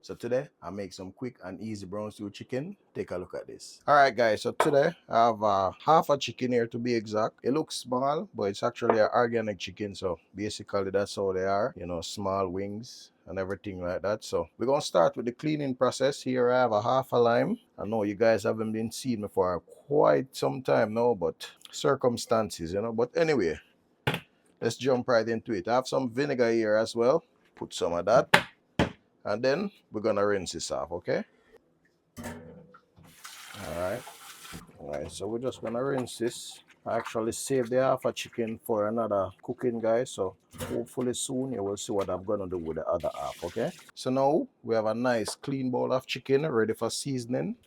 So today I make some quick and easy brown stew chicken. Take a look at this. All right, guys. So today I have half a chicken here to be exact. It looks small, but it's actually an organic chicken. So basically that's how they are. You know, small wings and everything like that. So we're gonna start with the cleaning process. Here I have a half a lime. I know you guys haven't been seeing me for quite some time now, but circumstances, you know. But anyway, let's jump right into it. I have some vinegar here as well. Put some of that. And then we're gonna rinse this off, okay? All right. So we're just gonna rinse this. I actually saved the half a chicken for another cooking, guys. So hopefully soon you will see what I'm gonna do with the other half, okay? So now we have a nice clean bowl of chicken ready for seasoning.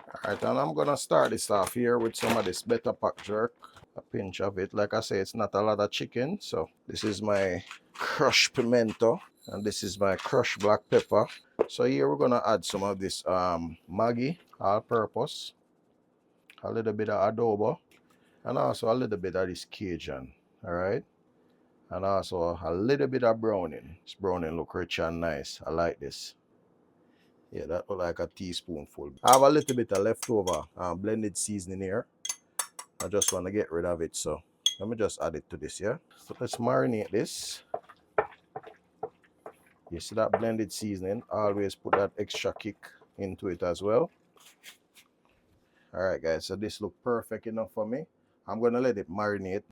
All right, and I'm gonna start this off here with some of this better pack jerk. A pinch of it. Like I say, it's not a lot of chicken, so this is my crushed pimento and this is my crushed black pepper. So here we're gonna add some of this Maggi all purpose, a little bit of adobo, and also a little bit of this Cajun. All right, and also a little bit of browning. This browning look rich and nice. I like this. Yeah, that look like a teaspoonful. I have a little bit of leftover blended seasoning here. I just want to get rid of it, so let me just add it to this, yeah? So let's marinate this. You see that blended seasoning? Always put that extra kick into it as well. All right, guys, so this look perfect enough for me. I'm going to let it marinate.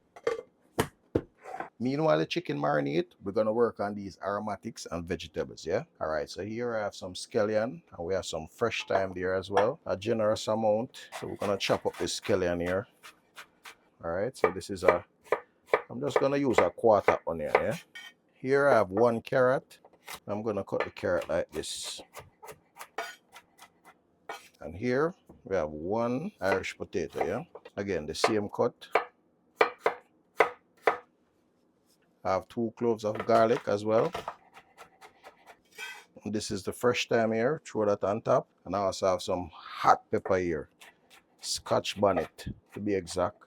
Meanwhile, the chicken marinate, we're going to work on these aromatics and vegetables, yeah? All right, so here I have some scallion, and we have some fresh thyme there as well. A generous amount. So we're going to chop up this scallion here. All right, so this is I'm just going to use a quarter onion, yeah? Here I have 1 carrot. I'm going to cut the carrot like this. And here we have 1 Irish potato, yeah? Again, the same cut. I have 2 cloves of garlic as well. And this is the fresh thyme here. Throw that on top. And I also have some hot pepper here. Scotch bonnet, to be exact.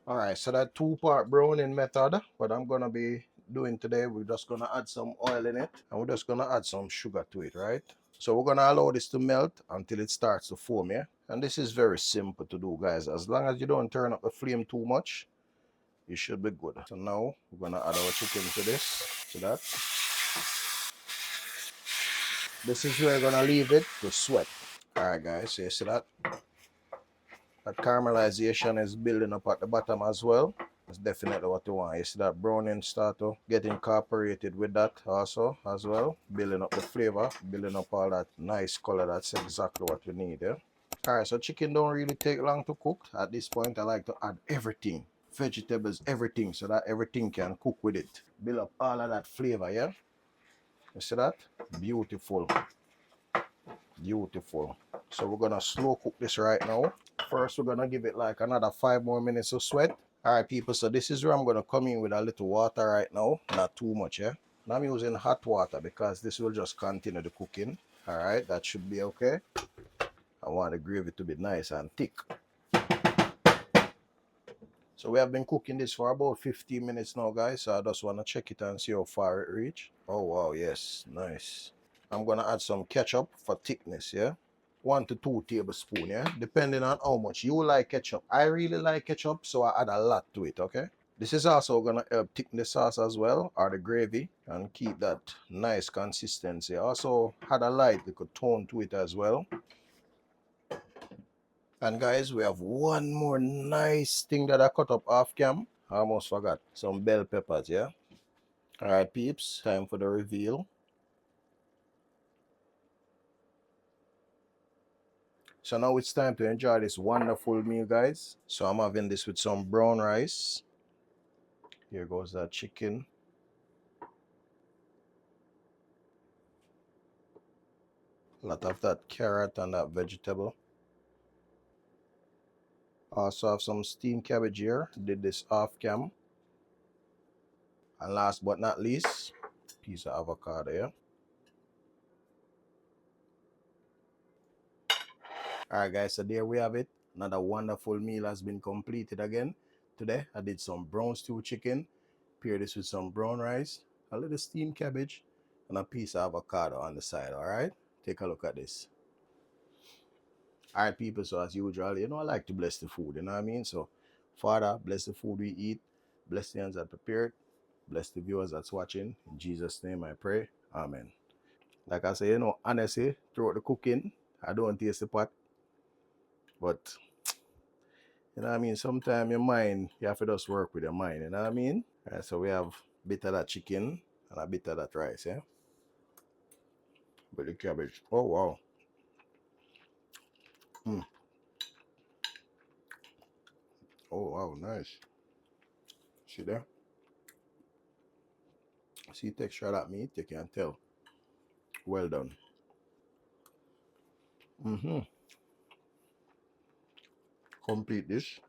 All right, so that 2-part browning method, what I'm going to be doing today, we're just going to add some oil in it. And we're just going to add some sugar to it, right? So we're going to allow this to melt until it starts to foam, yeah? And this is very simple to do, guys. As long as you don't turn up the flame too much, you should be good. So now we're going to add our chicken to this, to that. This is where we're going to leave it to sweat. All right, guys, so you see that? That caramelization is building up at the bottom as well. That's definitely what you want. You see that browning start to get incorporated with that also as well. Building up the flavor, building up all that nice color. That's exactly what we need, yeah? All right, so chicken don't really take long to cook. At this point, I like to add everything. Vegetables, everything, so that everything can cook with it. Build up all of that flavor, yeah? You see that? Beautiful. Beautiful. So we're gonna slow cook this right now. First, we're gonna give it like another 5 more minutes to sweat. All right, people, so this is where I'm gonna come in with a little water right now. Not too much, yeah? And I'm using hot water because this will just continue the cooking. All right, that should be okay. I want the gravy to be nice and thick. So we have been cooking this for about 15 minutes now, guys. So I just want to check it and see how far it reach. Oh, wow, yes, nice. I'm gonna add some ketchup for thickness, yeah? 1 to 2 tablespoons, yeah? Depending on how much you like ketchup. I really like ketchup, so I add a lot to it, okay? This is also gonna help thicken the sauce as well, or the gravy, and keep that nice consistency. Also add a light little tone to it as well. And guys, we have one more nice thing that I cut up off cam. I almost forgot. Some bell peppers, yeah? Alright, peeps, time for the reveal. So now it's time to enjoy this wonderful meal, guys. So I'm having this with some brown rice. Here goes that chicken. A lot of that carrot and that vegetable. Also have some steamed cabbage here. Did this off cam. And last but not least, piece of avocado, yeah? Alright guys, so there we have it. Another wonderful meal has been completed again. Today I did some brown stew chicken. Pair this with some brown rice, a little steamed cabbage, and a piece of avocado on the side, all right? Take a look at this. All right, people, so as usual, you know, I like to bless the food, you know what I mean? So, Father, bless the food we eat, bless the hands that prepared, bless the viewers that's watching. In Jesus' name I pray. Amen. Like I say, you know, honestly, throughout the cooking, I don't taste the pot, but you know what I mean? Sometimes your mind, you have to just work with your mind, you know what I mean? So we have a bit of that chicken and a bit of that rice, yeah? With the cabbage. Oh, wow. Mm. Oh, wow, nice. See there? See texture of that meat, you can tell. Well done. Mm-hmm. Complete dish.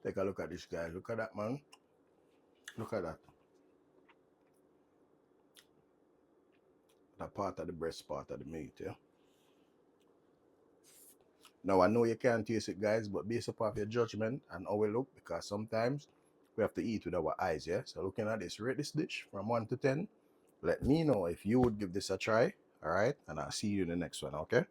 Take a look at this, guys. Look at that, man. Look at that. That part of the breast part of the meat, yeah? Now, I know you can't taste it, guys, but based upon your judgment and how we look, because sometimes we have to eat with our eyes, yeah? So looking at this, rate this dish from 1 to 10. Let me know if you would give this a try, all right? And I'll see you in the next one, okay?